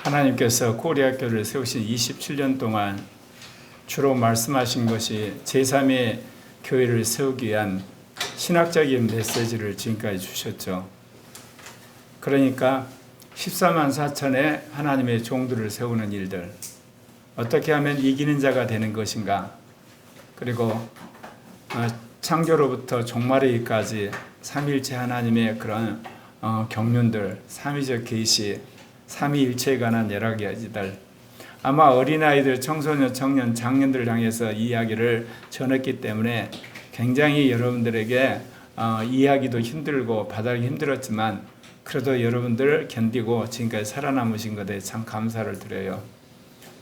하나님께서 코리아교를 세우신 27년 동안 주로 말씀하신 것이 제3의 교회를 세우기 위한 신학적인 메시지를 지금까지 주셨죠. 그러니까 14만 4천의 하나님의 종들을 세우는 일들, 어떻게 하면 이기는 자가 되는 것인가, 그리고 창조로부터 종말에까지 삼위일체 하나님의 그런 경륜들, 삼위적 계시, 삼위일체에 관한 여러 가지들, 아마 어린아이들, 청소년, 청년, 장년들을 향해서 이야기를 전했기 때문에 굉장히 여러분들에게 이해하기도 힘들고 받아들이기 힘들었지만 그래도 여러분들 견디고 지금까지 살아남으신 것에 참 감사를 드려요.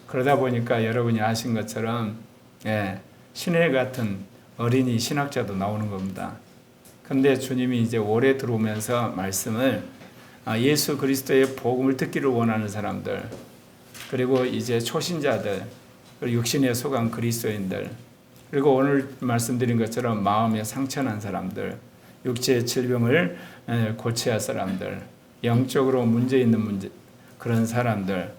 그러다 보니까 여러분이 아신 것처럼 신의 같은 어린이 신학자도 나오는 겁니다. 그런데 주님이 이제 올해 들어오면서 말씀을 예수 그리스도의 복음을 듣기를 원하는 사람들, 그리고 이제 초신자들, 그리고 육신에 속한 그리스도인들, 그리고 오늘 말씀드린 것처럼 마음에 상처난 사람들, 육체의 질병을 고쳐야 할 사람들, 영적으로 문제 있는 그런 사람들,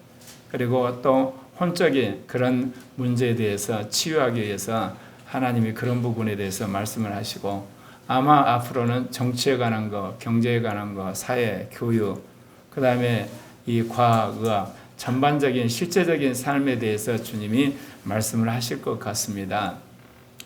그리고 또 혼적인 그런 문제에 대해서 치유하기 위해서 하나님이 그런 부분에 대해서 말씀을 하시고, 아마 앞으로는 정치에 관한 거, 경제에 관한 거, 사회, 교육, 그 다음에 이 과학, 의학, 전반적인 실제적인 삶에 대해서 주님이 말씀을 하실 것 같습니다.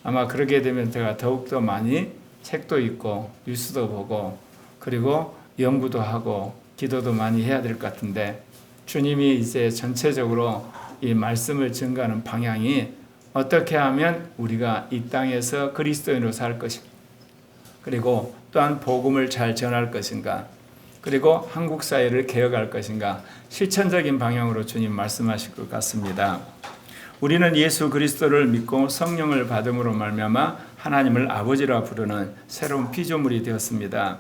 아마 그렇게 되면 제가 더욱더 많이 책도 읽고 뉴스도 보고 그리고 연구도 하고 기도도 많이 해야 될 것 같은데, 주님이 이제 전체적으로 이 말씀을 증거하는 방향이 어떻게 하면 우리가 이 땅에서 그리스도인으로 살 것인가, 그리고 또한 복음을 잘 전할 것인가, 그리고 한국 사회를 개혁할 것인가, 실천적인 방향으로 주님 말씀하실 것 같습니다. 우리는 예수 그리스도를 믿고 성령을 받음으로 말미암아 하나님을 아버지라 부르는 새로운 피조물이 되었습니다.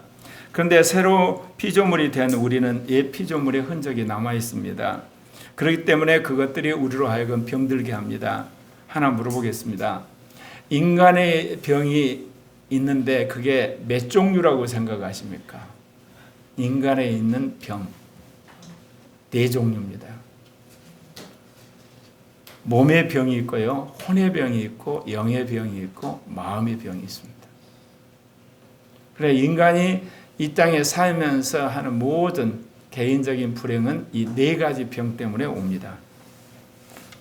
그런데 새로 피조물이 된 우리는 옛 피조물의 흔적이 남아 있습니다. 그렇기 때문에 그것들이 우리로 하여금 병들게 합니다. 하나 물어보겠습니다. 인간의 병이 있는데 그게 몇 종류라고 생각하십니까? 인간에 있는 병 4종류입니다. 몸의 병이 있고요, 혼의 병이 있고, 영의 병이 있고, 마음의 병이 있습니다. 그래, 인간이 이 땅에 살면서 하는 모든 개인적인 불행은 이 4가지 병 때문에 옵니다.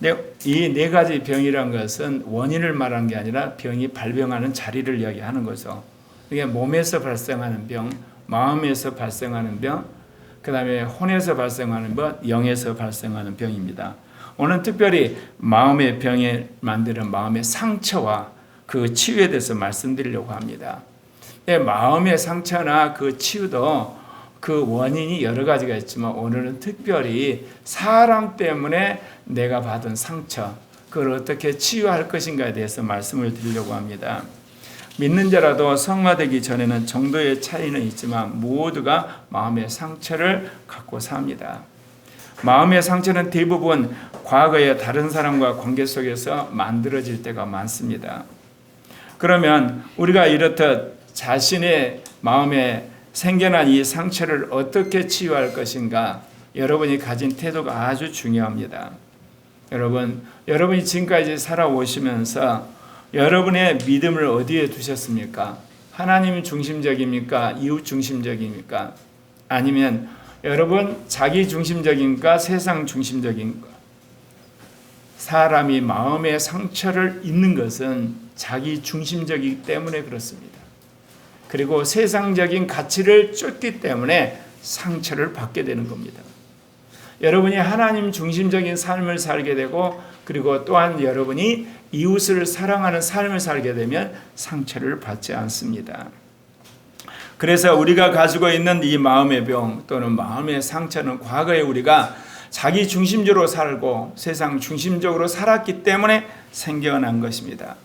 이 4가지 병이란 것은 원인을 말하는 게 아니라 병이 발병하는 자리를 이야기하는 거죠. 이게 몸에서 발생하는 병, 마음에서 발생하는 병, 그 다음에 혼에서 발생하는 병, 영에서 발생하는 병입니다. 오늘 특별히 마음의 병에 만드는 마음의 상처와 그 치유에 대해서 말씀드리려고 합니다. 마음의 상처나 그 치유도 그 원인이 여러 가지가 있지만 오늘은 특별히 사람 때문에 내가 받은 상처, 그걸 어떻게 치유할 것인가에 대해서 말씀을 드리려고 합니다. 믿는 자라도 성화되기 전에는 정도의 차이는 있지만 모두가 마음의 상처를 갖고 삽니다. 마음의 상처는 대부분 과거에 다른 사람과 관계 속에서 만들어질 때가 많습니다. 그러면 우리가 이렇듯 자신의 마음에 생겨난 이 상처를 어떻게 치유할 것인가, 여러분이 가진 태도가 아주 중요합니다. 여러분이 지금까지 살아오시면서 여러분의 믿음을 어디에 두셨습니까? 하나님 중심적입니까? 이웃 중심적입니까? 아니면 여러분 자기 중심적인가? 세상 중심적인가? 사람이 마음의 상처를 입는 것은 자기 중심적이기 때문에 그렇습니다. 그리고 세상적인 가치를 쫓기 때문에 상처를 받게 되는 겁니다. 여러분이 하나님 중심적인 삶을 살게 되고, 그리고 또한 여러분이 이웃을 사랑하는 삶을 살게 되면 상처를 받지 않습니다. 그래서 우리가 가지고 있는 이 마음의 병 또는 마음의 상처는 과거에 우리가 자기 중심적으로 살고 세상 중심적으로 살았기 때문에 생겨난 것입니다.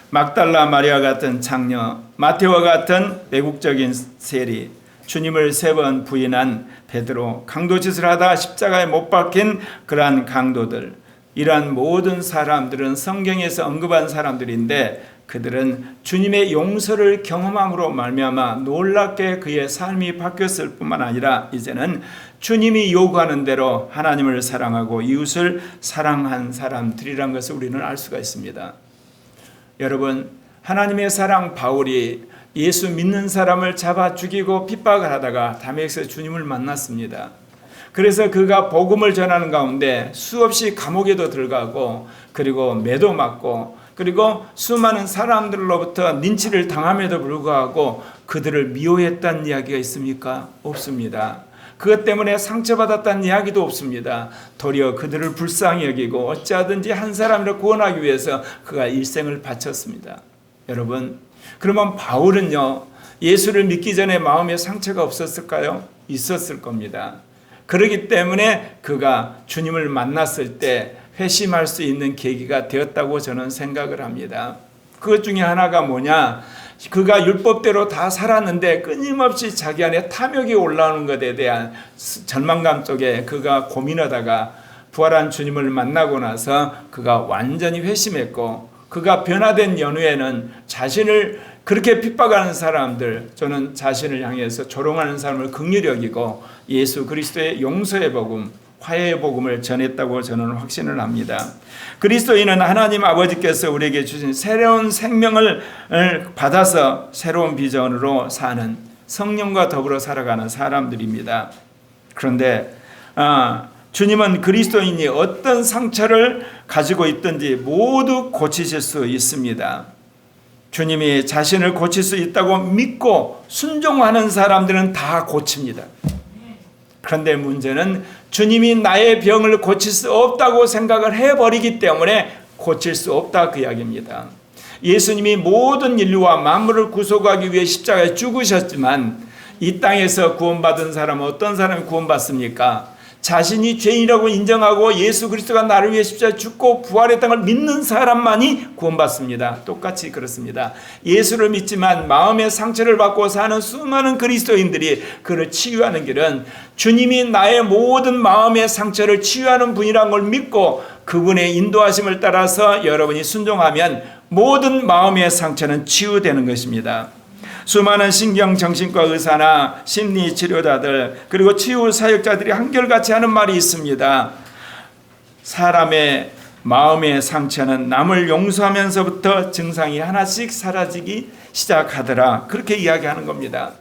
막달라 마리아 같은 창녀, 마테오와 같은 외국적인 세리, 주님을 3번 부인한 베드로, 강도짓을 하다 십자가에 못 박힌 그러한 강도들, 이러한 모든 사람들은 성경에서 언급한 사람들인데 그들은 주님의 용서를 경험함으로 말미암아 놀랍게 그의 삶이 바뀌었을 뿐만 아니라 이제는 주님이 요구하는 대로 하나님을 사랑하고 이웃을 사랑한 사람들이란 것을 우리는 알 수가 있습니다. 여러분, 하나님의 사랑 바울이 예수 믿는 사람을 잡아 죽이고 핍박을 하다가 다메섹에서 주님을 만났습니다. 그래서 그가 복음을 전하는 가운데 수없이 감옥에도 들어가고 그리고 매도 맞고 그리고 수많은 사람들로부터 린치를 당함에도 불구하고 그들을 미워했다는 이야기가 있습니까? 없습니다. 그것 때문에 상처받았다는 이야기도 없습니다. 도리어 그들을 불쌍히 여기고 어찌하든지 한 사람을 구원하기 위해서 그가 일생을 바쳤습니다. 여러분, 그러면 바울은요, 예수를 믿기 전에 마음에 상처가 없었을까요? 있었을 겁니다. 그렇기 때문에 그가 주님을 만났을 때 회심할 수 있는 계기가 되었다고 저는 생각을 합니다. 그것 중에 하나가 뭐냐? 그가 율법대로 다 살았는데 끊임없이 자기 안에 탐욕이 올라오는 것에 대한 절망감 속에 그가 고민하다가 부활한 주님을 만나고 나서 그가 완전히 회심했고, 그가 변화된 연후에는 자신을 그렇게 핍박하는 사람들, 저는 자신을 향해서 조롱하는 사람을 긍휼히 여기고 예수 그리스도의 용서의 복음, 화해의 복음을 전했다고 저는 확신을 합니다. 그리스도인은 하나님 아버지께서 우리에게 주신 새로운 생명을 받아서 새로운 비전으로 사는, 성령과 더불어 살아가는 사람들입니다. 그런데 주님은 그리스도인이 어떤 상처를 가지고 있든지 모두 고치실 수 있습니다. 주님이 자신을 고칠 수 있다고 믿고 순종하는 사람들은 다 고칩니다. 그런데 문제는 주님이 나의 병을 고칠 수 없다고 생각을 해버리기 때문에 고칠 수 없다, 그 이야기입니다. 예수님이 모든 인류와 만물을 구속하기 위해 십자가에 죽으셨지만 이 땅에서 구원받은 사람은 어떤 사람이 구원받습니까? 자신이 죄인이라고 인정하고 예수 그리스도가 나를 위해 십자가에 죽고 부활했다는 걸 믿는 사람만이 구원받습니다. 똑같이 그렇습니다. 예수를 믿지만 마음의 상처를 받고 사는 수많은 그리스도인들이 그를 치유하는 길은 주님이 나의 모든 마음의 상처를 치유하는 분이라는 걸 믿고 그분의 인도하심을 따라서 여러분이 순종하면 모든 마음의 상처는 치유되는 것입니다. 수많은 신경정신과 의사나 심리치료자들 그리고 치유 사역자들이 한결같이 하는 말이 있습니다. 사람의 마음의 상처는 남을 용서하면서부터 증상이 하나씩 사라지기 시작하더라, 그렇게 이야기하는 겁니다.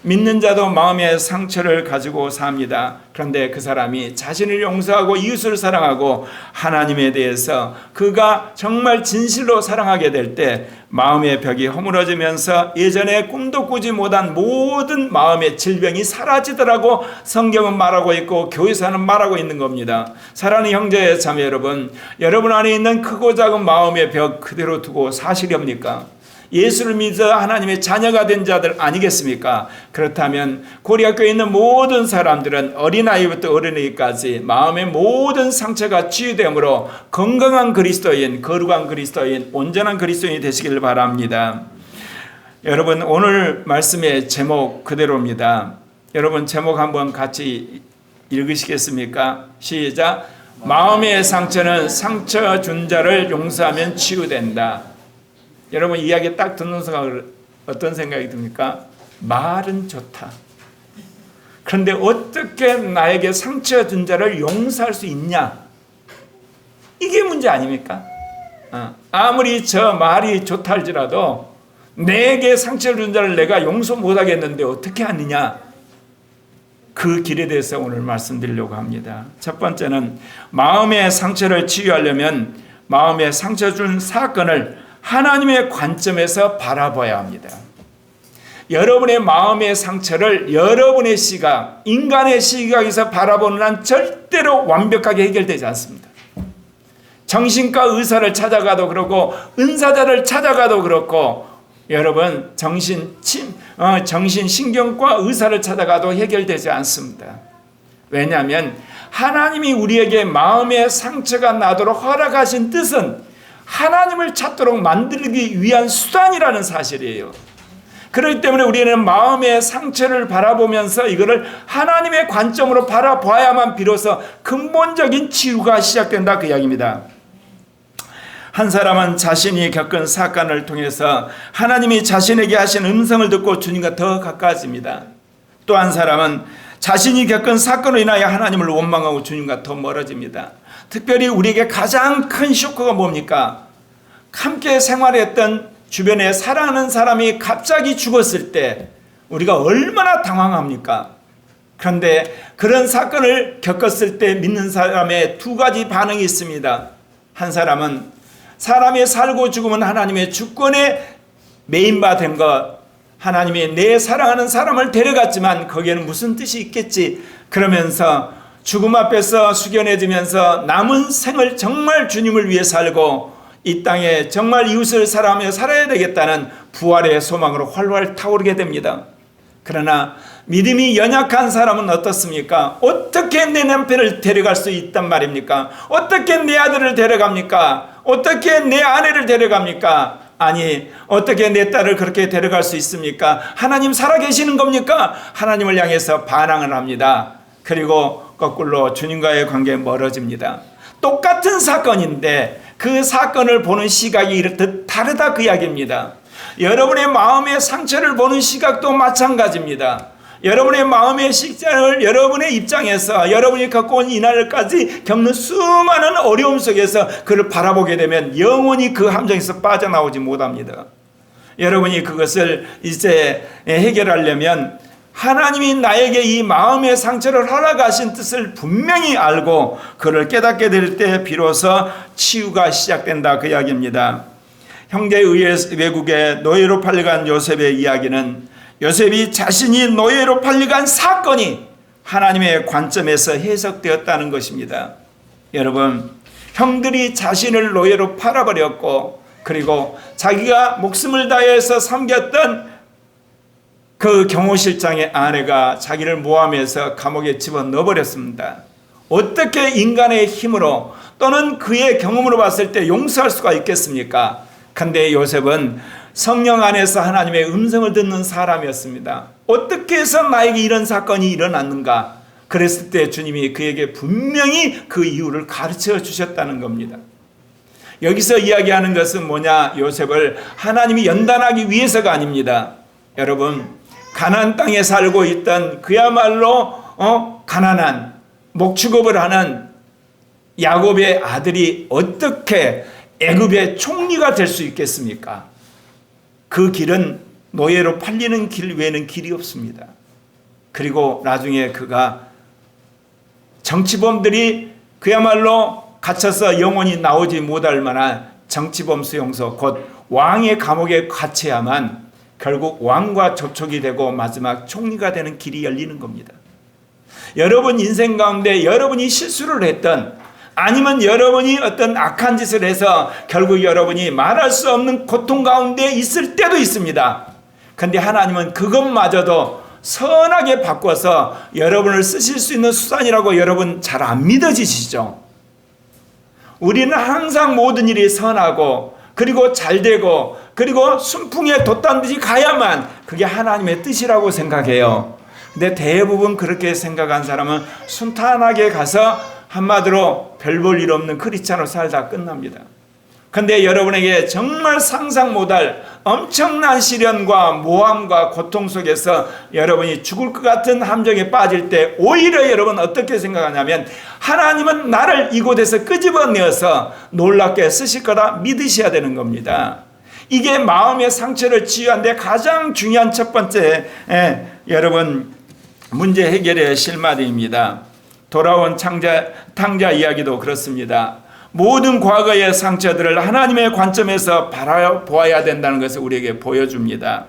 믿는 자도 마음의 상처를 가지고 삽니다. 그런데 그 사람이 자신을 용서하고 이웃을 사랑하고 하나님에 대해서 그가 정말 진실로 사랑하게 될 때 마음의 벽이 허물어지면서 예전에 꿈도 꾸지 못한 모든 마음의 질병이 사라지더라고 성경은 말하고 있고 교회사는 말하고 있는 겁니다. 사랑하는 형제 자매 여러분, 여러분 안에 있는 크고 작은 마음의 벽 그대로 두고 사시렵니까? 예수를 믿어 하나님의 자녀가 된 자들 아니겠습니까? 그렇다면 고리학교에 있는 모든 사람들은 어린아이부터 어린이까지 마음의 모든 상처가 치유되므로 건강한 그리스도인, 거룩한 그리스도인, 온전한 그리스도인이 되시길 바랍니다. 여러분, 오늘 말씀의 제목 그대로입니다. 여러분, 제목 한번 같이 읽으시겠습니까? 시작. 마음의 상처는 상처 준 자를 용서하면 치유된다. 여러분, 이야기 딱 듣는 순간 어떤 생각이 듭니까? 말은 좋다. 그런데 어떻게 나에게 상처 준 자를 용서할 수 있냐? 이게 문제 아닙니까? 아무리 저 말이 좋다 할지라도 내게 상처를 준 자를 내가 용서 못하겠는데 어떻게 하느냐? 그 길에 대해서 오늘 말씀드리려고 합니다. 첫 번째는 마음의 상처를 치유하려면 마음에 상처 준 사건을 하나님의 관점에서 바라봐야 합니다. 여러분의 마음의 상처를 여러분의 시각, 인간의 시각에서 바라보는 한 절대로 완벽하게 해결되지 않습니다. 정신과 의사를 찾아가도 그렇고 은사자를 찾아가도 그렇고 여러분 정신신경과 의사를 찾아가도 해결되지 않습니다. 왜냐하면 하나님이 우리에게 마음의 상처가 나도록 허락하신 뜻은 하나님을 찾도록 만들기 위한 수단이라는 사실이에요. 그렇기 때문에 우리는 마음의 상처를 바라보면서 이거를 하나님의 관점으로 바라봐야만 비로소 근본적인 치유가 시작된다, 그 이야기입니다. 한 사람은 자신이 겪은 사건을 통해서 하나님이 자신에게 하신 음성을 듣고 주님과 더 가까워집니다. 또 한 사람은 자신이 겪은 사건으로 인하여 하나님을 원망하고 주님과 더 멀어집니다. 특별히 우리에게 가장 큰 쇼크가 뭡니까? 함께 생활했던 주변에 사랑하는 사람이 갑자기 죽었을 때 우리가 얼마나 당황합니까? 그런데 그런 사건을 겪었을 때 믿는 사람의 두 가지 반응이 있습니다. 한 사람은 사람이 살고 죽으면 하나님의 주권에 매인바된 것, 하나님이 내 사랑하는 사람을 데려갔지만 거기에는 무슨 뜻이 있겠지, 그러면서 죽음 앞에서 숙연해지면서 남은 생을 정말 주님을 위해 살고 이 땅에 정말 이웃을 사랑하며 살아야 되겠다는 부활의 소망으로 활활 타오르게 됩니다. 그러나 믿음이 연약한 사람은 어떻습니까? 어떻게 내 남편을 데려갈 수 있단 말입니까? 어떻게 내 아들을 데려갑니까? 어떻게 내 아내를 데려갑니까? 아니, 어떻게 내 딸을 그렇게 데려갈 수 있습니까? 하나님 살아계시는 겁니까? 하나님을 향해서 반항을 합니다. 그리고 거꾸로 주님과의 관계에 멀어집니다. 똑같은 사건인데 그 사건을 보는 시각이 이렇듯 다르다, 그 이야기입니다. 여러분의 마음의 상처를 보는 시각도 마찬가지입니다. 여러분의 마음의 시장을 여러분의 입장에서 여러분이 겪고 온 이날까지 겪는 수많은 어려움 속에서 그를 바라보게 되면 영원히 그 함정에서 빠져나오지 못합니다. 여러분이 그것을 이제 해결하려면 하나님이 나에게 이 마음의 상처를 허락하신 뜻을 분명히 알고 그를 깨닫게 될 때 비로소 치유가 시작된다, 그 이야기입니다. 형제 외국에 노예로 팔려간 요셉의 이야기는 요셉이 자신이 노예로 팔려간 사건이 하나님의 관점에서 해석되었다는 것입니다. 여러분, 형들이 자신을 노예로 팔아버렸고 그리고 자기가 목숨을 다해서 섬겼던 그 경호실장의 아내가 자기를 모함해서 감옥에 집어넣어버렸습니다. 어떻게 인간의 힘으로 또는 그의 경험으로 봤을 때 용서할 수가 있겠습니까? 그런데 요셉은 성령 안에서 하나님의 음성을 듣는 사람이었습니다. 어떻게 해서 나에게 이런 사건이 일어났는가? 그랬을 때 주님이 그에게 분명히 그 이유를 가르쳐 주셨다는 겁니다. 여기서 이야기하는 것은 뭐냐? 요셉을 하나님이 연단하기 위해서가 아닙니다. 여러분, 가나안 땅에 살고 있던 그야말로 가난한 목축업을 하는 야곱의 아들이 어떻게 애굽의 총리가 될 수 있겠습니까? 그 길은 노예로 팔리는 길 외에는 길이 없습니다. 그리고 나중에 그가 정치범들이 그야말로 갇혀서 영원히 나오지 못할 만한 정치범 수용소, 곧 왕의 감옥에 갇혀야만 결국 왕과 접촉이 되고 마지막 총리가 되는 길이 열리는 겁니다. 여러분 인생 가운데 여러분이 실수를 했던, 아니면 여러분이 어떤 악한 짓을 해서 결국 여러분이 말할 수 없는 고통 가운데 있을 때도 있습니다. 그런데 하나님은 그것마저도 선하게 바꿔서 여러분을 쓰실 수 있는 수단이라고 여러분 잘 안 믿어지시죠? 우리는 항상 모든 일이 선하고 그리고 잘되고 그리고 순풍에 돛단 듯이 가야만 그게 하나님의 뜻이라고 생각해요. 근데 대부분 그렇게 생각한 사람은 순탄하게 가서 한마디로 별 볼 일 없는 크리스찬으로 살다 끝납니다. 그런데 여러분에게 정말 상상 못할 엄청난 시련과 모함과 고통 속에서 여러분이 죽을 것 같은 함정에 빠질 때 오히려 여러분 어떻게 생각하냐면 하나님은 나를 이곳에서 끄집어내어서 놀랍게 쓰실 거다 믿으셔야 되는 겁니다. 이게 마음의 상처를 치유하는 데 가장 중요한 첫 번째 여러분 문제 해결의 실마리입니다. 돌아온 탕자 이야기도 그렇습니다. 모든 과거의 상처들을 하나님의 관점에서 바라보아야 된다는 것을 우리에게 보여줍니다.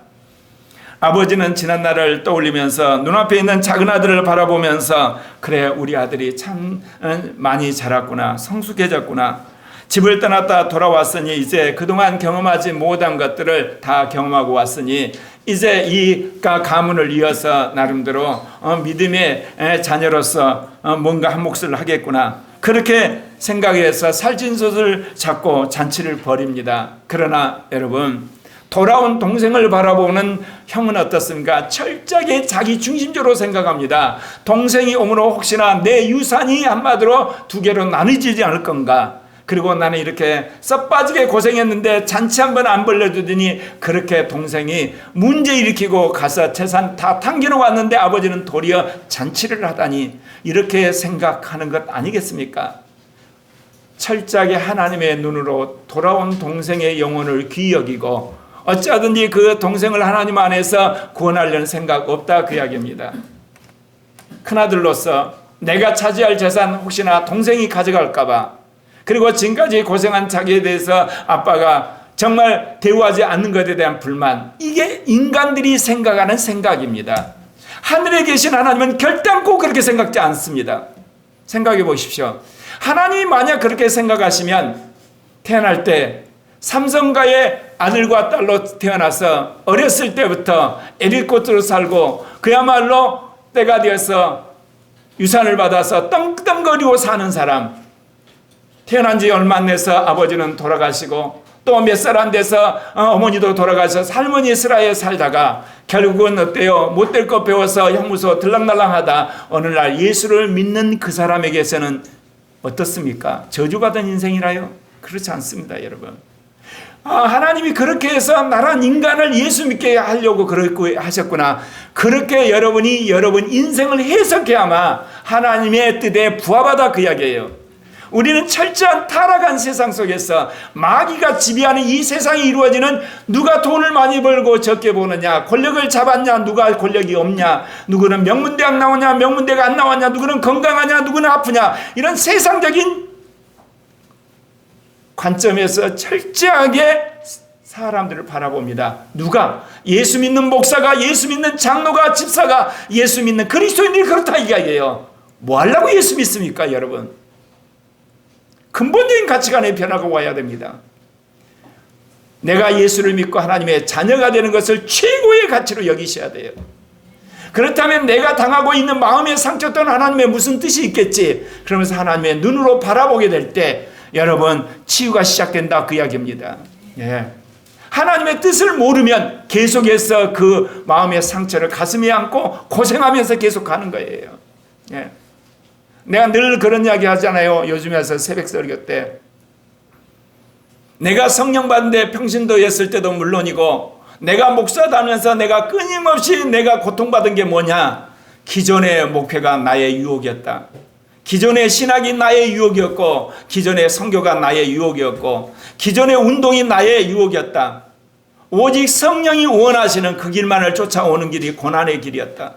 아버지는 지난 날을 떠올리면서 눈앞에 있는 작은 아들을 바라보면서 그래, 우리 아들이 참 많이 자랐구나, 성숙해졌구나, 집을 떠났다 돌아왔으니 이제 그동안 경험하지 못한 것들을 다 경험하고 왔으니 이제 이 가문을 이어서 나름대로 믿음의 자녀로서 뭔가 한 몫을 하겠구나, 그렇게 생각해서 살찐솥을 잡고 잔치를 벌입니다. 그러나 여러분, 돌아온 동생을 바라보는 형은 어떻습니까? 철저하게 자기 중심적으로 생각합니다. 동생이 오므로 혹시나 내 유산이 한마디로 두 개로 나눠지지 않을 건가? 그리고 나는 이렇게 썩 빠지게 고생했는데 잔치 한번 안 벌려주더니 그렇게 동생이 문제 일으키고 가서 재산 다 탕겨놓았는데 아버지는 도리어 잔치를 하다니, 이렇게 생각하는 것 아니겠습니까? 철저하게 하나님의 눈으로 돌아온 동생의 영혼을 귀히 여기고 어찌하든지 그 동생을 하나님 안에서 구원하려는 생각 없다, 그 이야기입니다. 큰아들로서 내가 차지할 재산 혹시나 동생이 가져갈까 봐, 그리고 지금까지 고생한 자기에 대해서 아빠가 정말 대우하지 않는 것에 대한 불만, 이게 인간들이 생각하는 생각입니다. 하늘에 계신 하나님은 결단코 그렇게 생각지 않습니다. 생각해 보십시오. 하나님이 만약 그렇게 생각하시면 태어날 때 삼성가의 아들과 딸로 태어나서 어렸을 때부터 에리코트로 살고 그야말로 때가 되어서 유산을 받아서 떵떵거리고 사는 사람, 태어난 지 얼마 안 돼서 아버지는 돌아가시고 또 몇 살 안 돼서 어머니도 돌아가셔서 할머니 슬하에 살다가 결국은 어때요? 못될 것 배워서 형무소 들락날락하다 어느 날 예수를 믿는 그 사람에게서는 어떻습니까? 저주받은 인생이라요? 그렇지 않습니다, 여러분. 하나님이 그렇게 해서 나란 인간을 예수 믿게 하려고 그렇게 하셨구나. 그렇게 여러분이 여러분 인생을 해석해야만 하나님의 뜻에 부합하다, 그 이야기예요. 우리는 철저한 타락한 세상 속에서 마귀가 지배하는 이 세상이 이루어지는, 누가 돈을 많이 벌고 적게 버느냐, 권력을 잡았냐, 누가 권력이 없냐, 누구는 명문대학 나오냐, 명문대가 안 나왔냐, 누구는 건강하냐, 누구는 아프냐, 이런 세상적인 관점에서 철저하게 사람들을 바라봅니다. 누가? 예수 믿는 목사가, 예수 믿는 장로가, 집사가, 예수 믿는 그리스도인들이 그렇다 이야기예요. 뭐 하려고 예수 믿습니까, 여러분? 근본적인 가치관의 변화가 와야 됩니다. 내가 예수를 믿고 하나님의 자녀가 되는 것을 최고의 가치로 여기셔야 돼요. 그렇다면 내가 당하고 있는 마음의 상처 또는 하나님의 무슨 뜻이 있겠지, 그러면서 하나님의 눈으로 바라보게 될 때 여러분 치유가 시작된다, 그 이야기입니다. 예. 하나님의 뜻을 모르면 계속해서 그 마음의 상처를 가슴에 안고 고생하면서 계속 가는 거예요. 예. 내가 늘 그런 이야기 하잖아요. 요즘에 와서 새벽 설교 때 내가 성령 받는데 평신도였을 때도 물론이고, 내가 목사 다니면서 내가 끊임없이 내가 고통받은 게 뭐냐, 기존의 목회가 나의 유혹이었다. 기존의 신학이 나의 유혹이었고, 기존의 선교가 나의 유혹이었고, 기존의 운동이 나의 유혹이었다. 오직 성령이 원하시는 그 길만을 쫓아오는 길이 고난의 길이었다.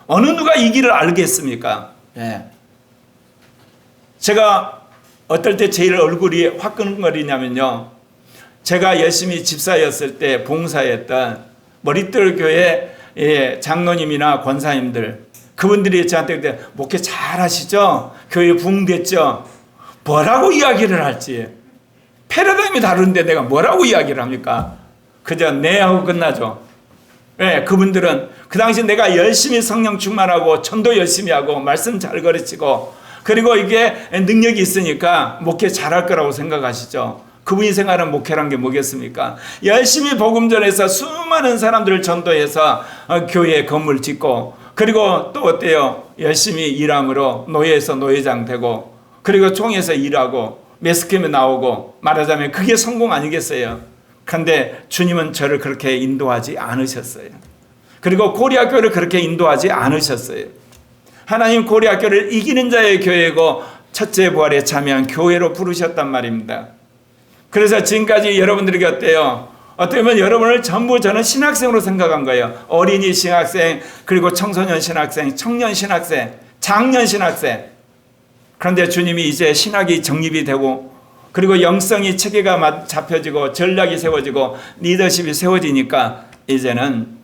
어느 누가 이 길을 알겠습니까? 예. 제가 어떨 때 제일 얼굴이 화끈거리냐면요, 제가 열심히 집사였을 때 봉사했던 머릿들 교회 장로님이나 권사님들, 그분들이 저한테 그때 목회 잘 하시죠? 교회 부흥됐죠? 뭐라고 이야기를 할지, 패러다임이 다른데 내가 뭐라고 이야기를 합니까? 그저 네 하고 끝나죠. 네, 그분들은 그 당시 내가 열심히 성령 충만하고 전도 열심히 하고 말씀 잘 가르치고 그리고 이게 능력이 있으니까 목회 잘할 거라고 생각하시죠. 그분이 생각하는 목회란 게 뭐겠습니까? 열심히 복음 전해서 수많은 사람들을 전도해서 교회 건물 짓고, 그리고 또 어때요? 열심히 일함으로 노예에서 노예장 되고, 그리고 총에서 일하고 매스캠에 나오고, 말하자면 그게 성공 아니겠어요? 그런데 주님은 저를 그렇게 인도하지 않으셨어요. 그리고 고리학교를 그렇게 인도하지 않으셨어요. 하나님 고리학교를 이기는 자의 교회고 첫째 부활에 참여한 교회로 부르셨단 말입니다. 그래서 지금까지 여러분들에게 어때요? 어떻게 보면 여러분을 전부 저는 신학생으로 생각한 거예요. 어린이 신학생, 그리고 청소년 신학생, 청년 신학생, 장년 신학생. 그런데 주님이 이제 신학이 정립이 되고, 그리고 영성이 체계가 잡혀지고 전략이 세워지고 리더십이 세워지니까 이제는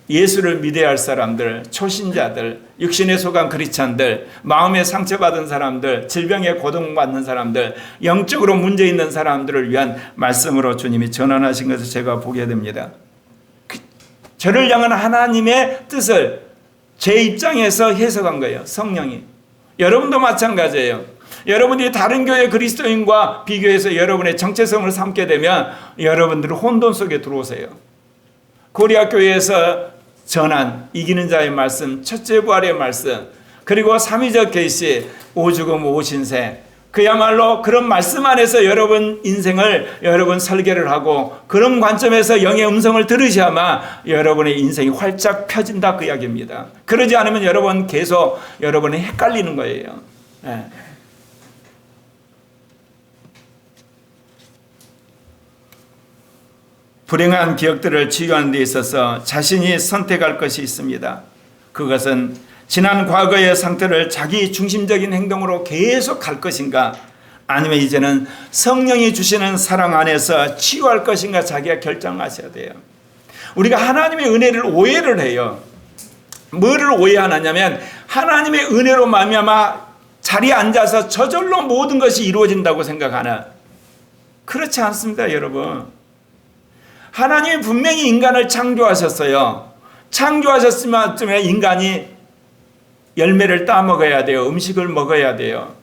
예수를 믿어야 할 사람들, 초신자들, 육신에 속한 크리스찬들, 마음에 상처받은 사람들, 질병에 고통받는 사람들, 영적으로 문제 있는 사람들을 위한 말씀으로 주님이 전환하신 것을 제가 보게 됩니다. 저를 향한 하나님의 뜻을 제 입장에서 해석한 거예요. 성령이. 여러분도 마찬가지예요. 여러분들이 다른 교회 그리스도인과 비교해서 여러분의 정체성을 삼게 되면 여러분들은 혼돈 속에 들어오세요. 고리아 교회에서 전한 이기는 자의 말씀, 첫째 부활의 말씀, 그리고 삼위적 계시, 오죽음 오신세, 그야말로 그런 말씀 안에서 여러분 인생을 여러분 설계를 하고 그런 관점에서 영의 음성을 들으셔야만 여러분의 인생이 활짝 펴진다 그 이야기입니다. 그러지 않으면 여러분 계속 여러분이 헷갈리는 거예요. 네. 불행한 기억들을 치유하는 데 있어서 자신이 선택할 것이 있습니다. 그것은 지난 과거의 상태를 자기 중심적인 행동으로 계속 갈 것인가, 아니면 이제는 성령이 주시는 사랑 안에서 치유할 것인가 자기가 결정하셔야 돼요. 우리가 하나님의 은혜를 오해를 해요. 뭐를 오해하느냐면 하나님의 은혜로 말미암아 자리에 앉아서 저절로 모든 것이 이루어진다고 생각하나, 그렇지 않습니다, 여러분. 하나님이 분명히 인간을 창조하셨어요. 창조하셨으면 인간이 열매를 따먹어야 돼요. 음식을 먹어야 돼요.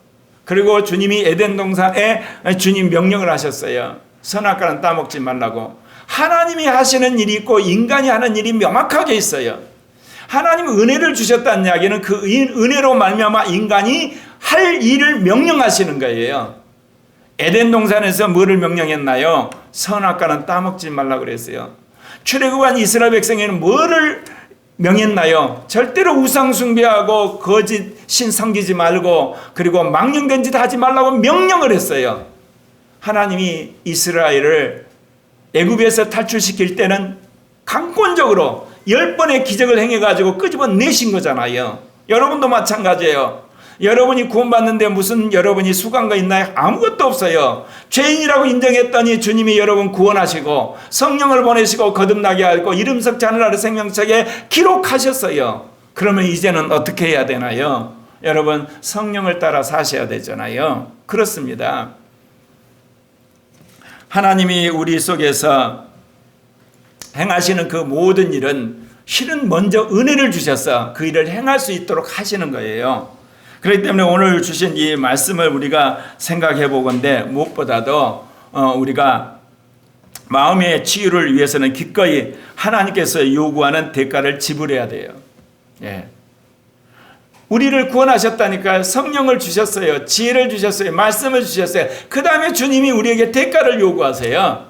그리고 주님이 에덴 동산에 주님 명령을 하셨어요. 선악과는 따먹지 말라고. 하나님이 하시는 일이 있고 인간이 하는 일이 명확하게 있어요. 하나님 은혜를 주셨다는 이야기는 그 은혜로 말미암아 인간이 할 일을 명령하시는 거예요. 에덴 동산에서 뭐를 명령했나요? 선악과는 따먹지 말라고 그랬어요. 출애굽한 이스라엘 백성에는 뭐를 명했나요? 절대로 우상 숭배하고 거짓 신 섬기지 말고 그리고 망령된 짓 하지 말라고 명령을 했어요. 하나님이 이스라엘을 애굽에서 탈출시킬 때는 강권적으로 10번의 기적을 행해가지고 끄집어내신 거잖아요. 여러분도 마찬가지예요. 여러분이 구원받는데 무슨 여러분이 수강가 있나요? 아무것도 없어요. 죄인이라고 인정했더니 주님이 여러분 구원하시고 성령을 보내시고 거듭나게 하고 이름석 자늘하루 생명책에 기록하셨어요. 그러면 이제는 어떻게 해야 되나요? 여러분 성령을 따라 사셔야 되잖아요. 그렇습니다. 하나님이 우리 속에서 행하시는 그 모든 일은 실은 먼저 은혜를 주셔서 그 일을 행할 수 있도록 하시는 거예요. 그렇기 때문에 오늘 주신 이 말씀을 우리가 생각해 보건대 무엇보다도 우리가 마음의 치유를 위해서는 기꺼이 하나님께서 요구하는 대가를 지불해야 돼요. 예. 우리를 구원하셨다니까. 성령을 주셨어요. 지혜를 주셨어요. 말씀을 주셨어요. 그 다음에 주님이 우리에게 대가를 요구하세요.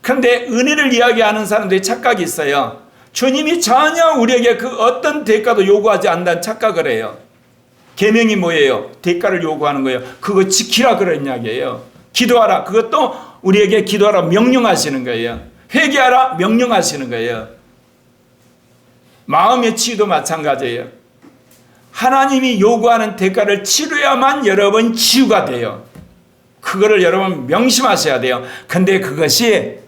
그런데 은혜를 이야기하는 사람들이 착각이 있어요. 주님이 전혀 우리에게 그 어떤 대가도 요구하지 않는다는 착각을 해요. 계명이 뭐예요? 대가를 요구하는 거예요. 그거 지키라 그런 이야기예요. 기도하라. 그것도 우리에게 기도하라 명령하시는 거예요. 회개하라 명령하시는 거예요. 마음의 치유도 마찬가지예요. 하나님이 요구하는 대가를 치러야만 여러분 치유가 돼요. 그거를 여러분 명심하셔야 돼요. 근데 그것이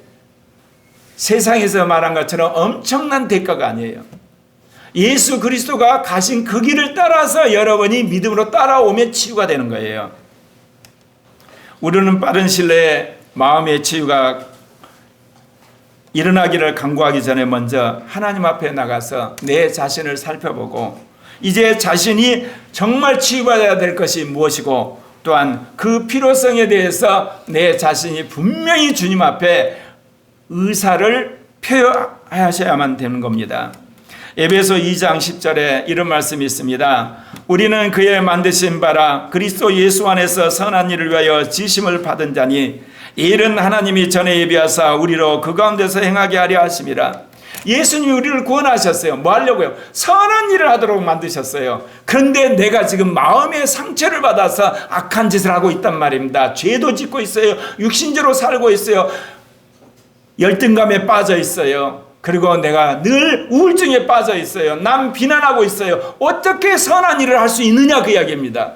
세상에서 말한 것처럼 엄청난 대가가 아니에요. 예수 그리스도가 가신 그 길을 따라서 여러분이 믿음으로 따라오면 치유가 되는 거예요. 우리는 빠른 시일 내에 마음의 치유가 일어나기를 간구하기 전에 먼저 하나님 앞에 나가서 내 자신을 살펴보고 이제 자신이 정말 치유받아야 될 것이 무엇이고 또한 그 필요성에 대해서 내 자신이 분명히 주님 앞에 의사를 표하셔야만 되는 겁니다. 에베소 2장 10절에 이런 말씀이 있습니다. 우리는 그의 만드신 바라 그리스도 예수 안에서 선한 일을 위하여 지심을 받은 자니 이 일은 하나님이 전에 예비하사 우리로 그 가운데서 행하게 하려 하심이라. 예수님이 우리를 구원하셨어요. 뭐 하려고요? 선한 일을 하도록 만드셨어요. 그런데 내가 지금 마음의 상처를 받아서 악한 짓을 하고 있단 말입니다. 죄도 짓고 있어요. 육신적으로 살고 있어요. 열등감에 빠져 있어요. 그리고 내가 늘 우울증에 빠져 있어요. 남 비난하고 있어요. 어떻게 선한 일을 할 수 있느냐 그 이야기입니다.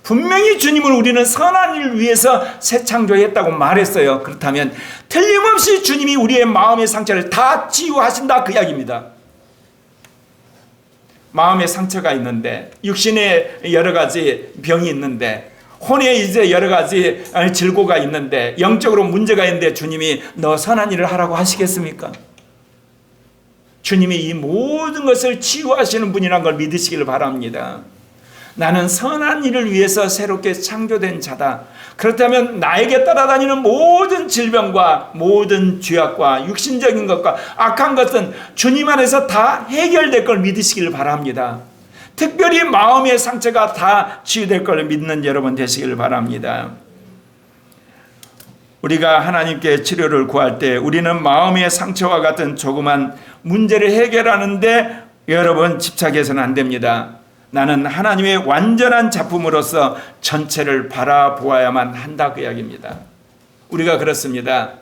분명히 주님은 우리는 선한 일을 위해서 새 창조했다고 말했어요. 그렇다면 틀림없이 주님이 우리의 마음의 상처를 다 치유하신다 그 이야기입니다. 마음의 상처가 있는데 육신에 여러 가지 병이 있는데 혼에 이제 여러 가지 질고가 있는데 영적으로 문제가 있는데 주님이 너 선한 일을 하라고 하시겠습니까? 주님이 이 모든 것을 치유하시는 분이라는 걸 믿으시기를 바랍니다. 나는 선한 일을 위해서 새롭게 창조된 자다. 그렇다면 나에게 따라다니는 모든 질병과 모든 죄악과 육신적인 것과 악한 것은 주님 안에서 다 해결될 걸 믿으시기를 바랍니다. 특별히 마음의 상처가 다 치유될 걸 믿는 여러분 되시길 바랍니다. 우리가 하나님께 치료를 구할 때 우리는 마음의 상처와 같은 조그만 문제를 해결하는데 여러분 집착해서는 안 됩니다. 나는 하나님의 완전한 작품으로서 전체를 바라보아야만 한다 그 이야기입니다. 우리가 그렇습니다.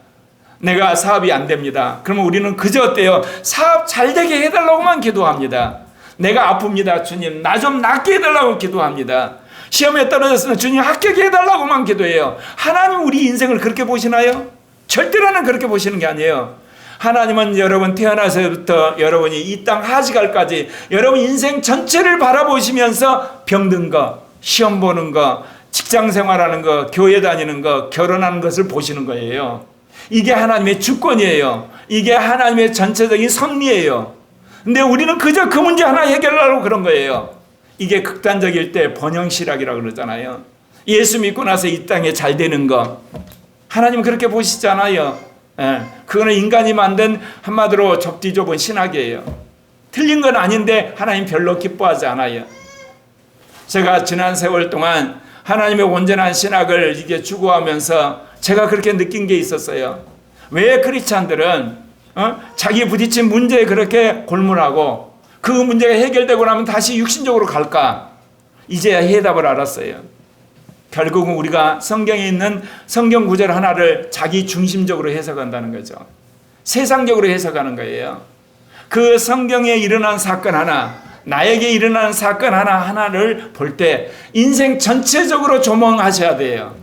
내가 사업이 안 됩니다. 그러면 우리는 그저 어때요? 사업 잘 되게 해달라고만 기도합니다. 내가 아픕니다. 주님 나 좀 낫게 해달라고 기도합니다. 시험에 떨어졌으면 주님 합격해 해달라고만 기도해요. 하나님 우리 인생을 그렇게 보시나요? 절대로는 그렇게 보시는 게 아니에요. 하나님은 여러분 태어나서부터 여러분이 이 땅 하지갈까지 여러분 인생 전체를 바라보시면서 병든 거, 시험 보는 거, 직장 생활하는 거, 교회 다니는 거, 결혼하는 것을 보시는 거예요. 이게 하나님의 주권이에요. 이게 하나님의 전체적인 섭리예요. 근데 우리는 그저 그 문제 하나 해결하려고 그런 거예요. 이게 극단적일 때 번영실학이라고 그러잖아요. 예수 믿고 나서 이 땅에 잘 되는 거 하나님은 그렇게 보시잖아요. 그거는 인간이 만든 한마디로 접디 좁은 신학이에요. 틀린 건 아닌데 하나님 별로 기뻐하지 않아요. 제가 지난 세월 동안 하나님의 온전한 신학을 이게 추구하면서 제가 그렇게 느낀 게 있었어요. 왜 크리스찬들은 자기 부딪힌 문제에 그렇게 골몰하고 그 문제가 해결되고 나면 다시 육신적으로 갈까? 이제야 해답을 알았어요. 결국은 우리가 성경에 있는 성경 구절 하나를 자기 중심적으로 해석한다는 거죠. 세상적으로 해석하는 거예요. 그 성경에 일어난 사건 하나, 나에게 일어나는 사건 하나를 볼 때 인생 전체적으로 조망하셔야 돼요.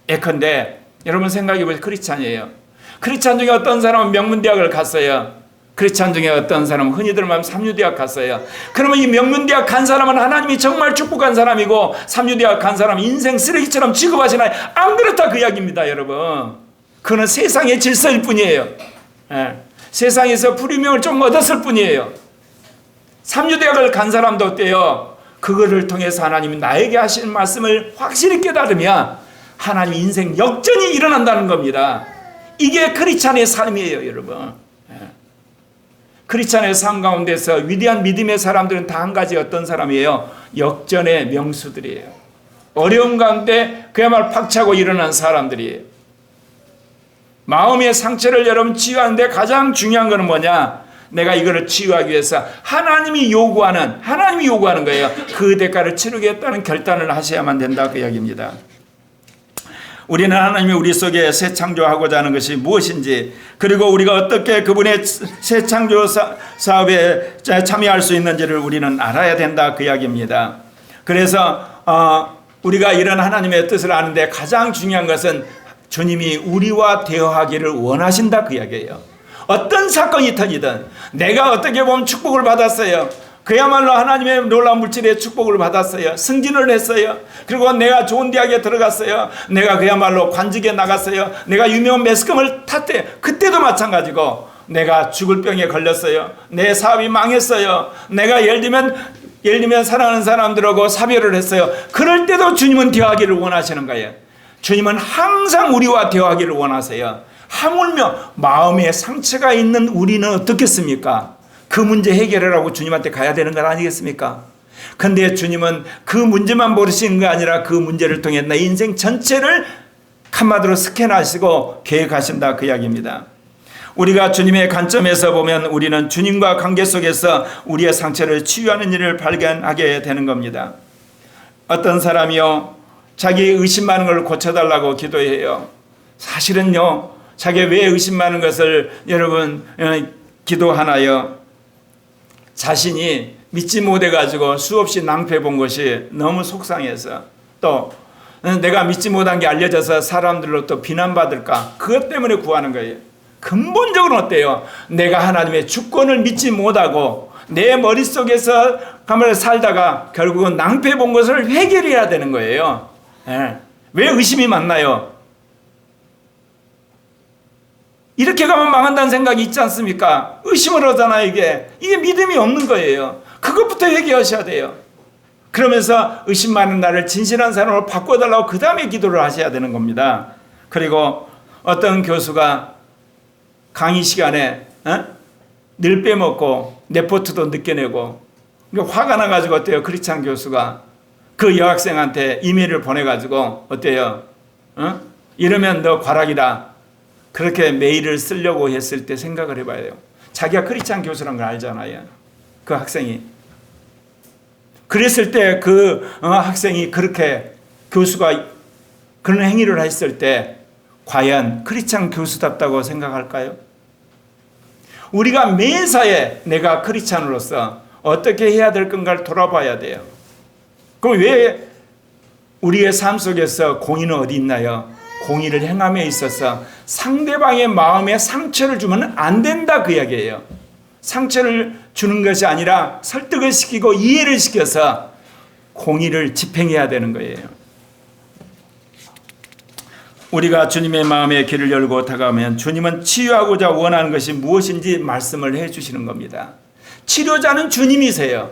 예컨대 여러분 생각해 보세요. 크리스찬이에요. 크리스찬 중에 어떤 사람은 명문대학을 갔어요. 크리스찬 중에 어떤 사람은 흔히들 말하면 삼류대학 갔어요. 그러면 이 명문대학 간 사람은 하나님이 정말 축복한 사람이고 삼류대학 간 사람은 인생 쓰레기처럼 취급하시나요? 안 그렇다 그 이야기입니다 여러분. 그거는 세상의 질서일 뿐이에요. 세상에서 불유명을 좀 얻었을 뿐이에요. 삼류대학을 간 사람도 어때요? 그거를 통해서 하나님이 나에게 하신 말씀을 확실히 깨달으면 하나님 인생 역전이 일어난다는 겁니다. 이게 크리스찬의 삶이에요 여러분. 크리스찬의 삶 가운데서 위대한 믿음의 사람들은 다 한 가지 어떤 사람이에요? 역전의 명수들이에요. 어려운 가운데 그야말로 박차고 일어난 사람들이에요. 마음의 상처를 여러분 치유하는데 가장 중요한 것은 뭐냐? 내가 이거를 치유하기 위해서 하나님이 요구하는 거예요. 그 대가를 치르겠다는 결단을 하셔야만 된다 그 이야기입니다. 우리는 하나님이 우리 속에 새 창조하고자 하는 것이 무엇인지, 그리고 우리가 어떻게 그분의 새 창조 사업에 참여할 수 있는지를 우리는 알아야 된다 그 이야기입니다. 그래서 우리가 이런 하나님의 뜻을 아는데 가장 중요한 것은 주님이 우리와 대화하기를 원하신다 그 이야기예요. 어떤 사건이 터지든 내가 어떻게 보면 축복을 받았어요. 그야말로 하나님의 놀라운 물질의 축복을 받았어요. 승진을 했어요. 그리고 내가 좋은 대학에 들어갔어요. 내가 그야말로 관직에 나갔어요. 내가 유명한 매스컴을 탔대. 그때도 마찬가지고 내가 죽을 병에 걸렸어요. 내 사업이 망했어요. 내가 예를 들면 사랑하는 사람들하고 사별을 했어요. 그럴 때도 주님은 대화하기를 원하시는 거예요. 주님은 항상 우리와 대화하기를 원하세요. 하물며 마음에 상처가 있는 우리는 어떻겠습니까? 그 문제 해결하라고 주님한테 가야 되는 건 아니겠습니까? 근데 주님은 그 문제만 모르시는 게 아니라 그 문제를 통해 내 인생 전체를 한마디로 스캔하시고 계획하신다 그 이야기입니다. 우리가 주님의 관점에서 보면 우리는 주님과 관계 속에서 우리의 상처를 치유하는 일을 발견하게 되는 겁니다. 어떤 사람이요 자기 의심 많은 걸 고쳐달라고 기도해요. 사실은요 자기 왜 의심 많은 것을 여러분 기도하나요? 자신이 믿지 못해가지고 수없이 낭패 본 것이 너무 속상해서, 또 내가 믿지 못한 게 알려져서 사람들로 또 비난받을까 그것 때문에 구하는 거예요. 근본적으로 어때요? 내가 하나님의 주권을 믿지 못하고 내 머릿속에서 가만히 살다가 결국은 낭패 본 것을 해결해야 되는 거예요. 왜 의심이 많나요? 이렇게 가면 망한다는 생각이 있지 않습니까? 의심을 하잖아요. 이게 믿음이 없는 거예요. 그것부터 회개하셔야 돼요. 그러면서 의심 많은 나를 진실한 사람으로 바꿔달라고 그 다음에 기도를 하셔야 되는 겁니다. 그리고 어떤 교수가 강의 시간에 늘 빼먹고 레포트도 늦게 내고 그러니까 화가 나가지고 어때요? 크리스찬 교수가 그 여학생한테 이메일을 보내가지고 어때요? 이러면 너 과락이다. 그렇게 메일을 쓰려고 했을 때 생각을 해봐야 돼요. 자기가 크리스찬 교수란 걸 알잖아요. 그 학생이. 그랬을 때 그 학생이 그렇게 교수가 그런 행위를 했을 때 과연 크리스찬 교수답다고 생각할까요? 우리가 매사에 내가 크리스찬으로서 어떻게 해야 될 건가를 돌아봐야 돼요. 그럼 왜 우리의 삶 속에서 공의는 어디 있나요? 공의를 행함에 있어서 상대방의 마음에 상처를 주면 안 된다 그 이야기예요. 상처를 주는 것이 아니라 설득을 시키고 이해를 시켜서 공의를 집행해야 되는 거예요. 우리가 주님의 마음에 길을 열고 다가오면 주님은 치유하고자 원하는 것이 무엇인지 말씀을 해 주시는 겁니다. 치료자는 주님이세요.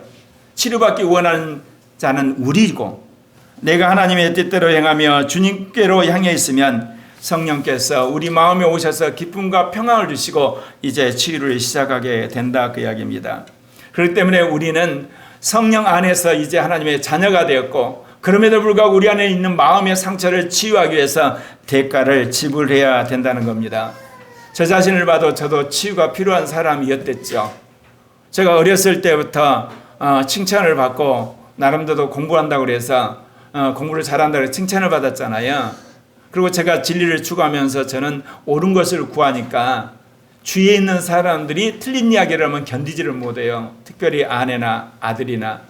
치료받기 원하는 자는 우리고, 내가 하나님의 뜻대로 행하며 주님께로 향해 있으면 성령께서 우리 마음에 오셔서 기쁨과 평안을 주시고 이제 치유를 시작하게 된다 그 이야기입니다. 그렇기 때문에 우리는 성령 안에서 이제 하나님의 자녀가 되었고, 그럼에도 불구하고 우리 안에 있는 마음의 상처를 치유하기 위해서 대가를 지불해야 된다는 겁니다. 저 자신을 봐도 저도 치유가 필요한 사람이었댔죠. 제가 어렸을 때부터 칭찬을 받고 나름대로 공부한다고 그래서 공부를 잘한다고 칭찬을 받았잖아요. 그리고 제가 진리를 추구하면서 저는 옳은 것을 구하니까 주위에 있는 사람들이 틀린 이야기를 하면 견디지를 못해요. 특별히 아내나 아들이나.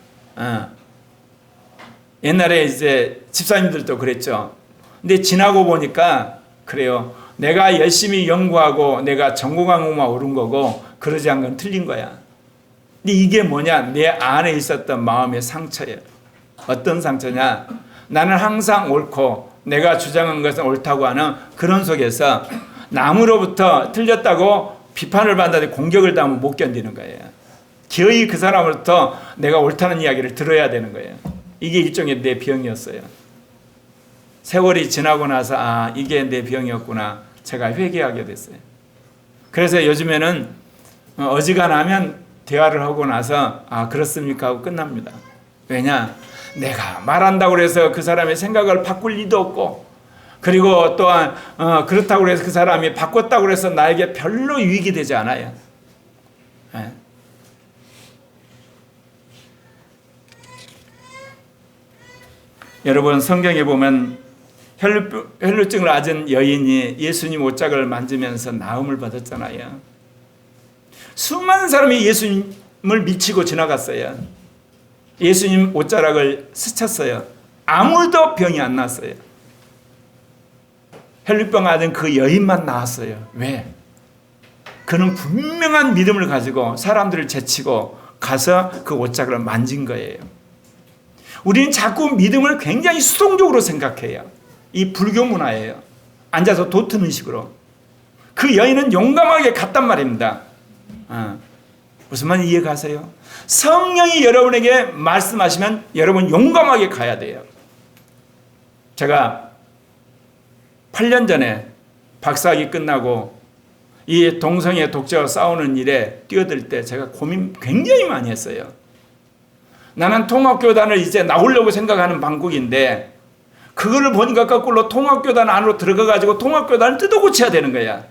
옛날에 이제 집사님들도 그랬죠. 근데 지나고 보니까 그래요. 내가 열심히 연구하고 내가 전공한 것만 옳은 거고 그러지 않은 건 틀린 거야. 근데 이게 뭐냐? 내 안에 있었던 마음의 상처예요. 어떤 상처냐? 나는 항상 옳고 내가 주장한 것은 옳다고 하는 그런 속에서 남으로부터 틀렸다고 비판을 받는다든지 공격을 당하면 못 견디는 거예요. 기어이 그 사람으로부터 내가 옳다는 이야기를 들어야 되는 거예요. 이게 일종의 내 병이었어요. 세월이 지나고 나서 이게 내 병이었구나. 제가 회개하게 됐어요. 그래서 요즘에는 어지간하면 대화를 하고 나서 그렇습니까? 하고 끝납니다. 왜냐? 내가 말한다고 해서 그 사람의 생각을 바꿀 리도 없고, 그리고 또한 그렇다고 해서 그 사람이 바꿨다고 해서 나에게 별로 유익이 되지 않아요. 네. 여러분, 성경에 보면 혈루증을 앓은 여인이 예수님 옷자락을 만지면서 나음을 받았잖아요. 수많은 사람이 예수님을 미치고 지나갔어요. 예수님 옷자락을 스쳤어요. 아무도 병이 안 났어요. 혈루병 앓은 그 여인만 나았어요. 왜? 그는 분명한 믿음을 가지고 사람들을 제치고 가서 그 옷자락을 만진 거예요. 우리는 자꾸 믿음을 굉장히 수동적으로 생각해요. 이 불교 문화예요. 앉아서 도트는 식으로. 그 여인은 용감하게 갔단 말입니다. 무슨 말인지 이해 가세요? 성령이 여러분에게 말씀하시면 여러분 용감하게 가야 돼요. 제가 8년 전에 박사학위 끝나고 이 동성애 독재와 싸우는 일에 뛰어들 때 제가 고민 굉장히 많이 했어요. 나는 통합교단을 이제 나오려고 생각하는 방국인데 그거를 보니까 거꾸로 통합교단 안으로 들어가가지고 통합교단을 뜯어고쳐야 되는 거야.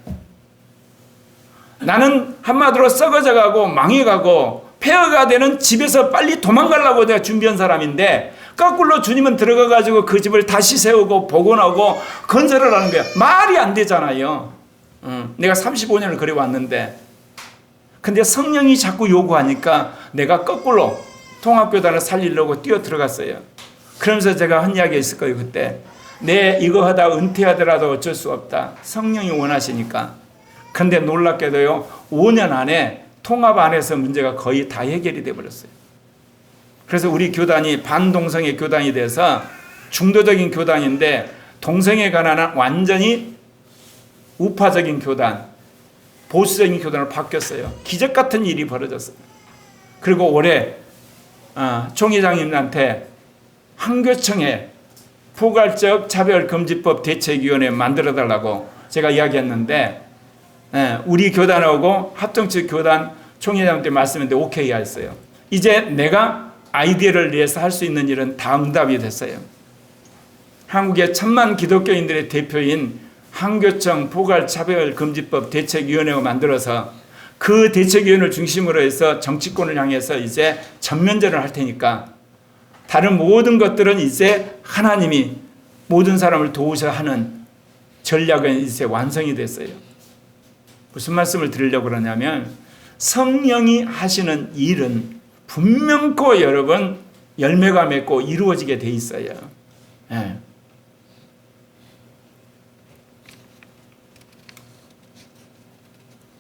나는 한마디로 썩어져가고 망해가고 폐허가 되는 집에서 빨리 도망가려고 내가 준비한 사람인데 거꾸로 주님은 들어가가지고 그 집을 다시 세우고 복원하고 건설을 하는 거야. 말이 안 되잖아요. 내가 35년을 그래 왔는데, 근데 성령이 자꾸 요구하니까 내가 거꾸로 통합교단을 살리려고 뛰어 들어갔어요. 그러면서 제가 한 이야기가 있을 거예요. 그때 내 이거 하다 은퇴하더라도 어쩔 수 없다. 성령이 원하시니까. 근데 놀랍게도요, 5년 안에 통합 안에서 문제가 거의 다 해결이 돼버렸어요. 그래서 우리 교단이 반동성애 교단이 돼서 중도적인 교단인데 동성애에 관한 완전히 우파적인 교단, 보수적인 교단으로 바뀌었어요. 기적 같은 일이 벌어졌어요. 그리고 올해 총회장님한테 한교청에 포괄적 차별금지법 대책위원회 만들어달라고 제가 이야기했는데, 우리 교단하고 합정측 교단 총회장한테 말씀했는데 오케이 했어요. 이제 내가 아이디어를 내서 할 수 있는 일은 다 응답이 됐어요. 한국의 천만 기독교인들의 대표인 한교청 포괄차별금지법 대책위원회가 만들어서 그 대책위원회를 중심으로 해서 정치권을 향해서 이제 전면전을 할 테니까 다른 모든 것들은 이제 하나님이 모든 사람을 도우셔야 하는 전략은 이제 완성이 됐어요. 무슨 말씀을 드리려고 그러냐면 성령이 하시는 일은 분명코 여러분 열매가 맺고 이루어지게 돼 있어요. 네.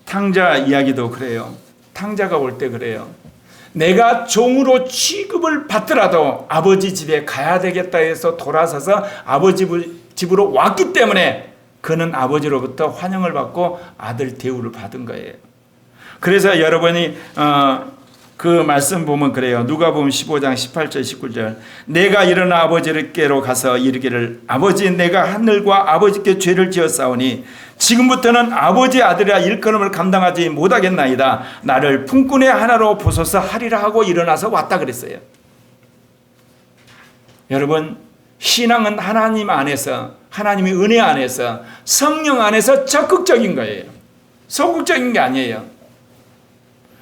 탕자 이야기도 그래요. 탕자가 올 때 그래요. 내가 종으로 취급을 받더라도 아버지 집에 가야 되겠다 해서 돌아서서 아버지 집으로 왔기 때문에 그는 아버지로부터 환영을 받고 아들 대우를 받은 거예요. 그래서 여러분이 그 말씀 보면 그래요. 누가복음 15장 18절 19절 내가 일어나 아버지께로 가서 이르기를 아버지 내가 하늘과 아버지께 죄를 지었사오니 지금부터는 아버지 아들이라 일컬음을 감당하지 못하겠나이다. 나를 품꾼의 하나로 보소서 하리라 하고 일어나서 왔다 그랬어요. 여러분 신앙은 하나님 안에서 하나님의 은혜 안에서 성령 안에서 적극적인 거예요. 소극적인 게 아니에요.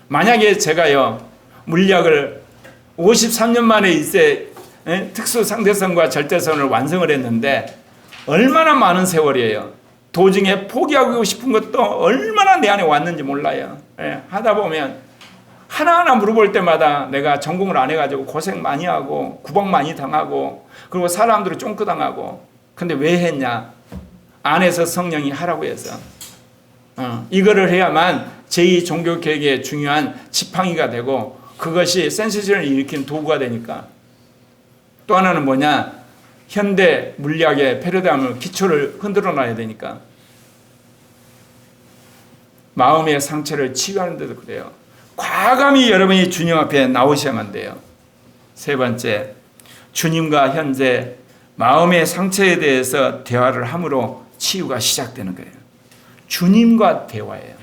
만약에 제가요 물리학을 53년 만에 이제 특수 상대성과 절대성을 완성을 했는데 얼마나 많은 세월이에요. 도중에 포기하고 싶은 것도 얼마나 내 안에 왔는지 몰라요. 하다 보면 하나하나 물어볼 때마다 내가 전공을 안 해가지고 고생 많이 하고 구박 많이 당하고 그리고 사람들을 쫑긋당하고 근데 왜 했냐? 안에서 성령이 하라고 해서 이거를 해야만 제2종교개혁의 중요한 지팡이가 되고 그것이 센세이션을 일으키는 도구가 되니까. 또 하나는 뭐냐? 현대 물리학의 패러다임을 기초를 흔들어 놔야 되니까. 마음의 상처를 치유하는 데도 그래요. 과감히 여러분이 주님 앞에 나오셔야만 돼요. 세 번째, 주님과 현재 마음의 상처에 대해서 대화를 함으로 치유가 시작되는 거예요. 주님과 대화예요.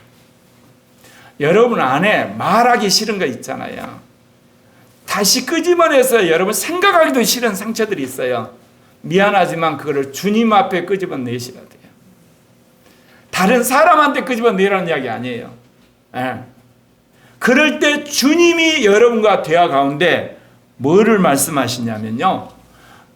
여러분 안에 말하기 싫은 거 있잖아요. 다시 끄집어내서 여러분 생각하기도 싫은 상처들이 있어요. 미안하지만 그거를 주님 앞에 끄집어내셔야 돼요. 다른 사람한테 끄집어내라는 이야기 아니에요. 그럴 때 주님이 여러분과 대화 가운데 뭐를 말씀하시냐면요.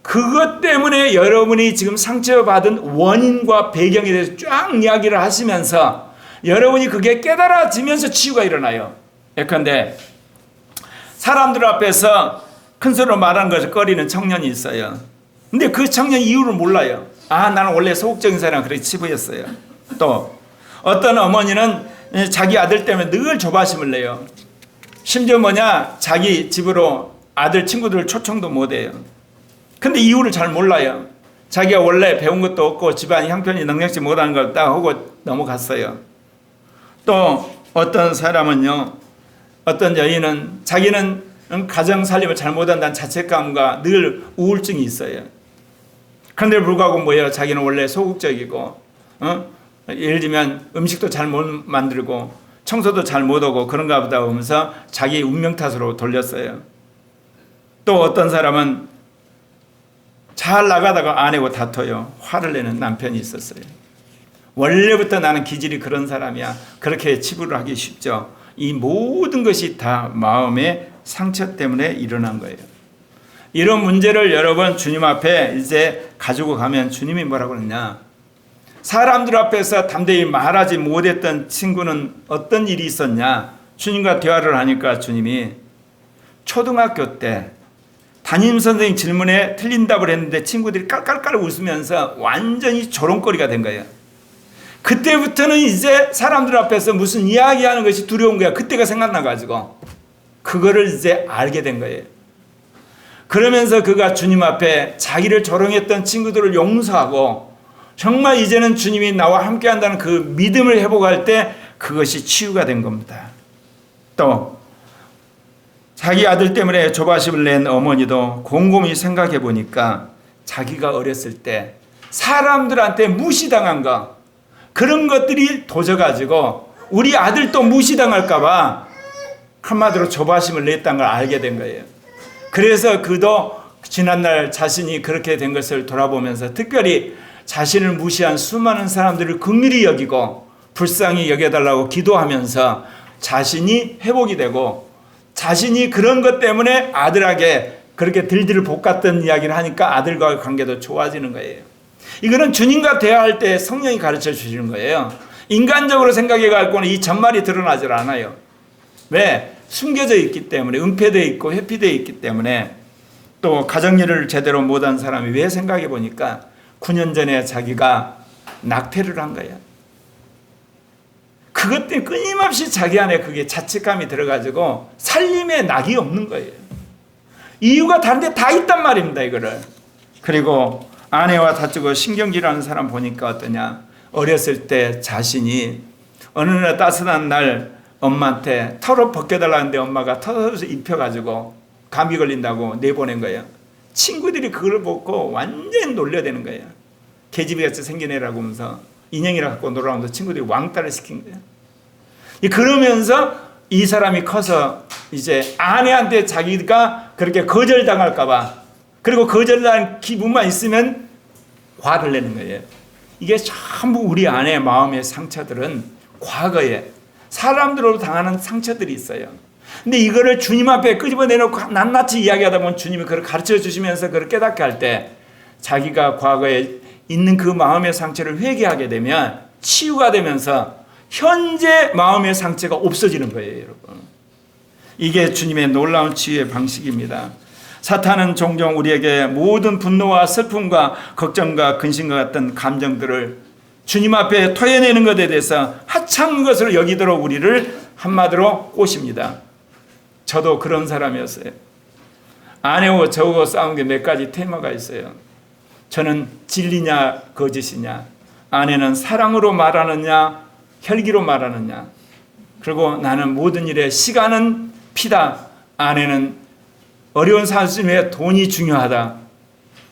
그것 때문에 여러분이 지금 상처받은 원인과 배경에 대해서 쫙 이야기를 하시면서 여러분이 그게 깨달아지면서 치유가 일어나요. 예컨대 사람들 앞에서 큰 소리로 말하는 것을 꺼리는 청년이 있어요. 근데 그 청년 이유를 몰라요. 나는 원래 소극적인 사람 그렇게 치부했어요. 또 어떤 어머니는 자기 아들 때문에 늘 조바심을 내요. 심지어 뭐냐? 자기 집으로 아들 친구들을 초청도 못해요. 근데 이유를 잘 몰라요. 자기가 원래 배운 것도 없고 집안 형편이 능력치 못하는 걸 딱 하고 넘어갔어요. 또 어떤 사람은요, 어떤 여인은 자기는 가정 살림을 잘 못한다는 자책감과 늘 우울증이 있어요. 그런데 불구하고 뭐예요? 자기는 원래 소극적이고, 예를 들면 음식도 잘 못 만들고 청소도 잘 못하고 그런가 보다 하면서 자기 운명 탓으로 돌렸어요. 또 어떤 사람은 잘 나가다가 아내하고 다퉈요. 화를 내는 남편이 있었어요. 원래부터 나는 기질이 그런 사람이야. 그렇게 치부를 하기 쉽죠. 이 모든 것이 다 마음의 상처 때문에 일어난 거예요. 이런 문제를 여러분 주님 앞에 이제 가지고 가면 주님이 뭐라고 그러냐? 사람들 앞에서 담대히 말하지 못했던 친구는 어떤 일이 있었냐? 주님과 대화를 하니까 주님이 초등학교 때 담임선생님 질문에 틀린 답을 했는데 친구들이 깔깔깔 웃으면서 완전히 조롱거리가 된 거예요. 그때부터는 이제 사람들 앞에서 무슨 이야기하는 것이 두려운 거야. 그때가 생각나가지고 그거를 이제 알게 된 거예요. 그러면서 그가 주님 앞에 자기를 조롱했던 친구들을 용서하고 정말 이제는 주님이 나와 함께 한다는 그 믿음을 회복할 때 그것이 치유가 된 겁니다. 또 자기 아들 때문에 조바심을 낸 어머니도 곰곰이 생각해 보니까 자기가 어렸을 때 사람들한테 무시당한 거 그런 것들이 도져가지고 우리 아들도 무시당할까 봐 한마디로 조바심을 냈다는 걸 알게 된 거예요. 그래서 그도 지난날 자신이 그렇게 된 것을 돌아보면서 특별히 자신을 무시한 수많은 사람들을 긍휼히 여기고 불쌍히 여겨달라고 기도하면서 자신이 회복이 되고 자신이 그런 것 때문에 아들에게 그렇게 들들 볶았던 이야기를 하니까 아들과의 관계도 좋아지는 거예요. 이거는 주님과 대화할 때 성령이 가르쳐 주시는 거예요. 인간적으로 생각해 갖고는 이 전말이 드러나질 않아요. 왜? 숨겨져 있기 때문에, 은폐되어 있고 회피되어 있기 때문에. 또 가정일을 제대로 못한 사람이 왜 생각해 보니까 9년 전에 자기가 낙태를 한 거야. 그것 때문에 끊임없이 자기 안에 그게 자책감이 들어가지고 살림에 낙이 없는 거예요. 이유가 다른 데 다 있단 말입니다, 이거를. 그리고 아내와 다투고 신경질하는 사람 보니까 어떠냐. 어렸을 때 자신이 어느 날 따뜻한 날 엄마한테 털옷 벗겨달라는데 엄마가 털옷을 입혀가지고 감기 걸린다고 내보낸 거예요. 친구들이 그걸 보고 완전히 놀려대는 거예요. 계집애같이 생긴 애라고 하면서 인형이라 갖고 놀아오면서 친구들이 왕따를 시킨 거예요. 그러면서 이 사람이 커서 이제 아내한테 자기가 그렇게 거절당할까봐, 그리고 거절당한 기분만 있으면 화를 내는 거예요. 이게 전부 우리 안의 마음의 상처들은 과거에 사람들로 당하는 상처들이 있어요. 근데 이거를 주님 앞에 끄집어내놓고 낱낱이 이야기하다 보면 주님이 그걸 가르쳐 주시면서 그걸 깨닫게 할 때 자기가 과거에 있는 그 마음의 상처를 회개하게 되면 치유가 되면서 현재 마음의 상처가 없어지는 거예요, 여러분. 이게 주님의 놀라운 치유의 방식입니다. 사탄은 종종 우리에게 모든 분노와 슬픔과 걱정과 근심과 같은 감정들을 주님 앞에 토해내는 것에 대해서 하찮은 것으로 여기도록 우리를 한마디로 꼬십니다. 저도 그런 사람이었어요. 아내와 저하고 싸운 게 몇 가지 테마가 있어요. 저는 진리냐 거짓이냐, 아내는 사랑으로 말하느냐 혈기로 말하느냐, 그리고 나는 모든 일에 시간은 피다, 아내는 어려운 삶에 돈이 중요하다,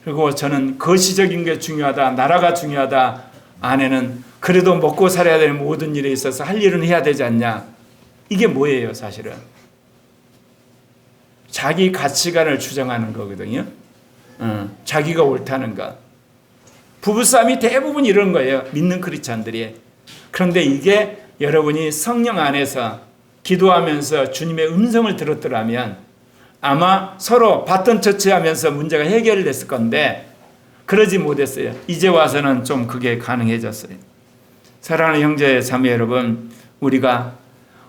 그리고 저는 거시적인 게 중요하다, 나라가 중요하다, 아내는 그래도 먹고 살아야 될 모든 일에 있어서 할 일은 해야 되지 않냐. 이게 뭐예요, 사실은? 자기 가치관을 주장하는 거거든요. 자기가 옳다는 것. 부부싸움이 대부분 이런 거예요, 믿는 크리스찬들이. 그런데 이게 여러분이 성령 안에서 기도하면서 주님의 음성을 들었더라면 아마 서로 바톤 터치하면서 문제가 해결됐을 건데 그러지 못했어요. 이제 와서는 좀 그게 가능해졌어요. 사랑하는 형제 자매 여러분, 우리가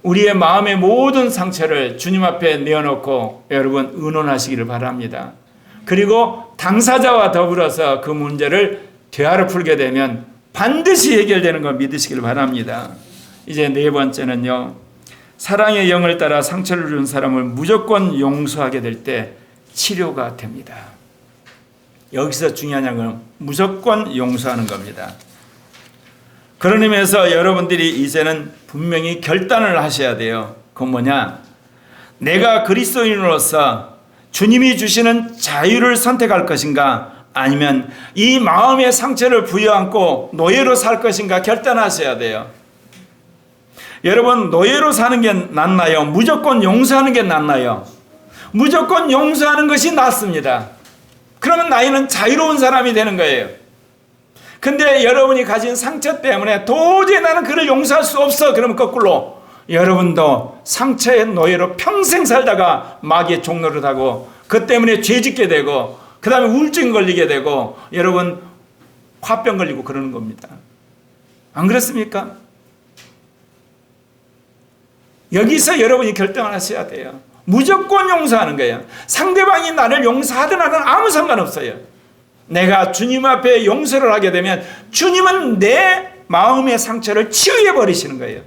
우리의 마음의 모든 상처를 주님 앞에 내어놓고 여러분 의논하시기를 바랍니다. 그리고 당사자와 더불어서 그 문제를 대화로 풀게 되면 반드시 해결되는 걸 믿으시길 바랍니다. 이제 네 번째는요, 사랑의 영을 따라 상처를 준 사람을 무조건 용서하게 될 때 치료가 됩니다. 여기서 중요한 건 무조건 용서하는 겁니다. 그런 의미에서 여러분들이 이제는 분명히 결단을 하셔야 돼요. 그건 뭐냐? 내가 그리스도인으로서 주님이 주시는 자유를 선택할 것인가, 아니면 이 마음의 상처를 부여안고 노예로 살 것인가 결단하셔야 돼요. 여러분, 노예로 사는 게 낫나요? 무조건 용서하는 게 낫나요? 무조건 용서하는 것이 낫습니다. 그러면 나이는 자유로운 사람이 되는 거예요. 근데 여러분이 가진 상처 때문에 도저히 나는 그를 용서할 수 없어, 그러면 거꾸로 여러분도 상처의 노예로 평생 살다가 마귀의 종노릇하고 그 때문에 죄짓게 되고 그 다음에 우울증 걸리게 되고 여러분 화병 걸리고 그러는 겁니다. 안 그렇습니까? 여기서 여러분이 결정을 하셔야 돼요. 무조건 용서하는 거예요. 상대방이 나를 용서하든 하든 아무 상관없어요. 내가 주님 앞에 용서를 하게 되면 주님은 내 마음의 상처를 치유해 버리시는 거예요.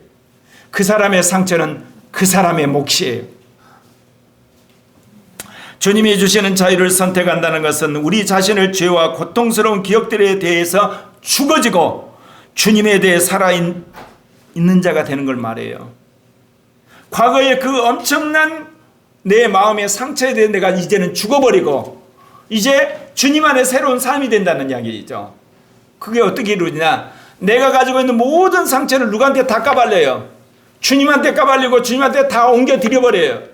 그 사람의 상처는 그 사람의 몫이에요. 주님이 주시는 자유를 선택한다는 것은 우리 자신을 죄와 고통스러운 기억들에 대해서 죽어지고 주님에 대해 살아있는 자가 되는 걸 말해요. 과거에 그 엄청난 내 마음의 상처에 대해 내가 이제는 죽어버리고 이제 주님 안에 새로운 삶이 된다는 이야기죠. 그게 어떻게 이루어지냐? 내가 가지고 있는 모든 상처를 누구한테 다 까발려요. 주님한테 까발리고 주님한테 다 옮겨 드려버려요.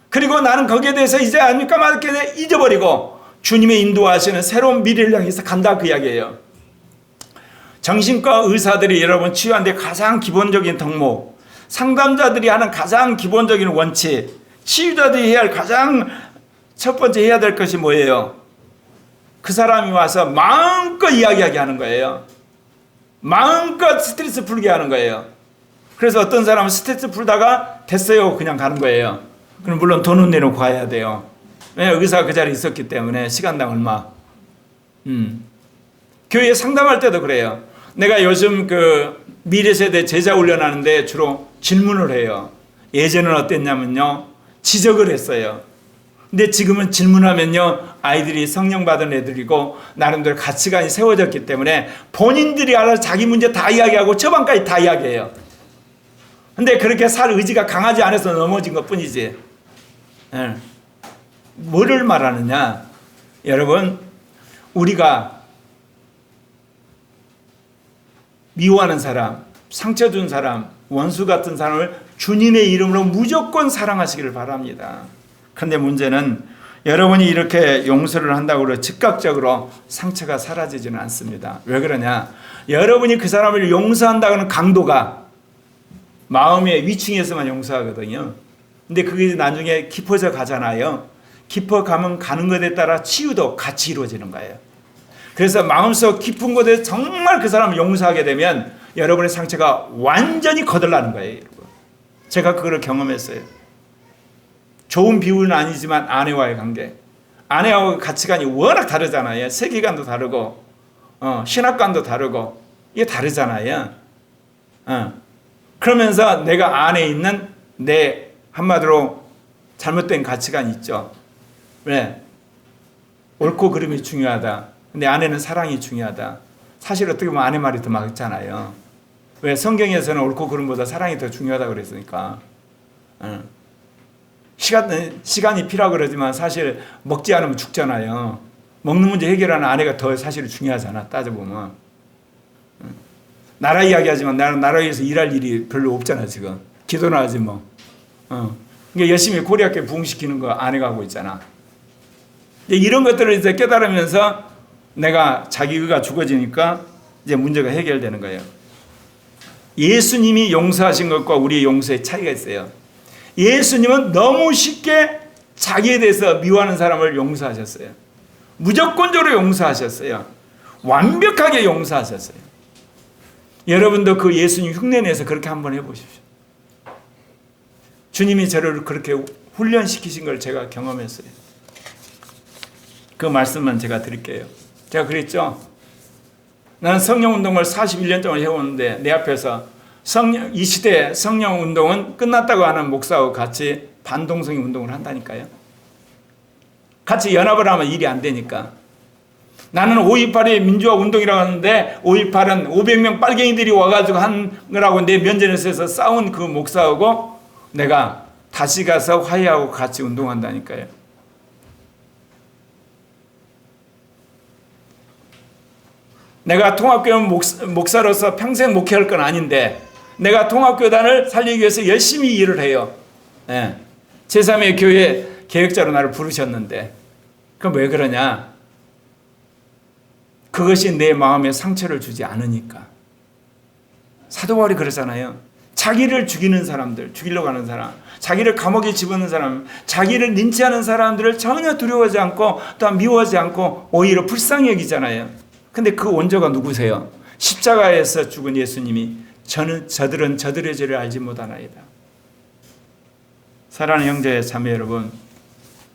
그리고 나는 거기에 대해서 이제 아닙니까 말게 잊어버리고 주님의 인도하시는 새로운 미래를 향해서 간다, 그 이야기예요. 정신과 의사들이 여러분 치유하는데 가장 기본적인 덕목, 상담자들이 하는 가장 기본적인 원칙, 치유자들이 해야 할 가장 첫 번째 해야 될 것이 뭐예요? 그 사람이 와서 마음껏 이야기하게 하는 거예요. 마음껏 스트레스 풀게 하는 거예요. 그래서 어떤 사람은 스트레스 풀다가 됐어요 그냥 가는 거예요. 그럼 물론 돈은 내놓고 가야 돼요. 왜? 의사가 그 자리에 있었기 때문에. 시간당 얼마. 교회에 상담할 때도 그래요. 내가 요즘 그 미래세대 제자 훈련하는데 주로 질문을 해요. 예전은 어땠냐면요, 지적을 했어요. 근데 지금은 질문하면요, 아이들이 성령 받은 애들이고 나름대로 가치관이 세워졌기 때문에 본인들이 알아서 자기 문제 다 이야기하고 처방까지 다 이야기해요. 근데 그렇게 살 의지가 강하지 않아서 넘어진 것 뿐이지. 네. 뭐를 말하느냐, 여러분, 우리가 미워하는 사람, 상처 준 사람, 원수 같은 사람을 주님의 이름으로 무조건 사랑하시기를 바랍니다. 그런데 문제는 여러분이 이렇게 용서를 한다고 해서 즉각적으로 상처가 사라지지는 않습니다. 왜 그러냐, 여러분이 그 사람을 용서한다는 강도가 마음의 위층에서만 용서하거든요. 근데 그게 나중에 깊어져 가잖아요. 깊어가면 가는 것에 따라 치유도 같이 이루어지는 거예요. 그래서 마음속 깊은 곳에 정말 그 사람을 용서하게 되면 여러분의 상처가 완전히 거덜나는 거예요. 여러분. 제가 그걸 경험했어요. 좋은 비유는 아니지만 아내와의 관계. 아내하고 가치관이 워낙 다르잖아요. 세계관도 다르고 신학관도 다르고 이게 다르잖아요. 그러면서 내가 안에 있는 내 한마디로 잘못된 가치관이 있죠. 왜? 옳고 그름이 중요하다. 근데 아내는 사랑이 중요하다. 사실 어떻게 보면 아내 말이 더 맞잖아요. 왜? 성경에서는 옳고 그름보다 사랑이 더 중요하다고 그랬으니까. 시간이 필요하고 그러지만 사실 먹지 않으면 죽잖아요. 먹는 문제 해결하는 아내가 더 사실 중요하잖아, 따져보면. 나라 이야기하지만 나는 나라에서 일할 일이 별로 없잖아, 지금. 기도나 하지 뭐. 그러니까 열심히 고리학교 부흥시키는 거 아내가 하고 있잖아. 이런 것들을 이제 깨달으면서 내가 자기가 죽어지니까 이제 문제가 해결되는 거예요. 예수님이 용서하신 것과 우리의 용서의 차이가 있어요. 예수님은 너무 쉽게 자기에 대해서 미워하는 사람을 용서하셨어요. 무조건적으로 용서하셨어요. 완벽하게 용서하셨어요. 여러분도 그 예수님 흉내내서 그렇게 한번 해보십시오. 주님이 저를 그렇게 훈련시키신 걸 제가 경험했어요. 그 말씀만 제가 드릴게요. 제가 그랬죠. 나는 성령운동을 41년 동안 해오는데 내 앞에서 이 시대에 성령운동은 끝났다고 하는 목사하고 같이 반동성애 운동을 한다니까요. 같이 연합을 하면 일이 안 되니까. 나는 5.18이 민주화 운동이라고 하는데 5.18은 500명 빨갱이들이 와가지고 한 거라고 내 면전에서 싸운 그 목사하고 내가 다시 가서 화해하고 같이 운동한다니까요. 내가 통합교회 목사로서 평생 목회할 건 아닌데 내가 통합교단을 살리기 위해서 열심히 일을 해요. 네. 제3의 교회 계획자로 나를 부르셨는데 그럼 왜 그러냐? 그것이 내 마음에 상처를 주지 않으니까. 사도 바울이 그러잖아요. 자기를 죽이는 사람들, 죽이려고 하는 사람, 자기를 감옥에 집어넣는 사람, 자기를 린치하는 사람들을 전혀 두려워하지 않고 또한 미워하지 않고 오히려 불쌍히 여기잖아요. 근데 그 원조가 누구세요? 십자가에서 죽은 예수님이 저들은 저들의 죄를 알지 못하나이다. 사랑하는 형제 자매 여러분,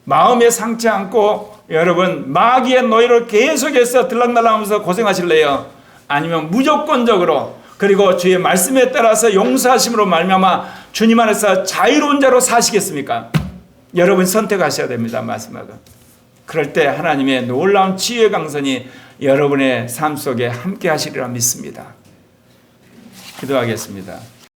마음에 상처 않고 여러분 마귀의 노예로 계속해서 들락날락하면서 고생하실래요? 아니면 무조건적으로 그리고 주의 말씀에 따라서 용서하심으로 말미암아 주님 안에서 자유로운 자로 사시겠습니까? 여러분 선택하셔야 됩니다. 마지막은. 그럴 때 하나님의 놀라운 치유의 강선이 여러분의 삶 속에 함께 하시리라 믿습니다. 기도하겠습니다.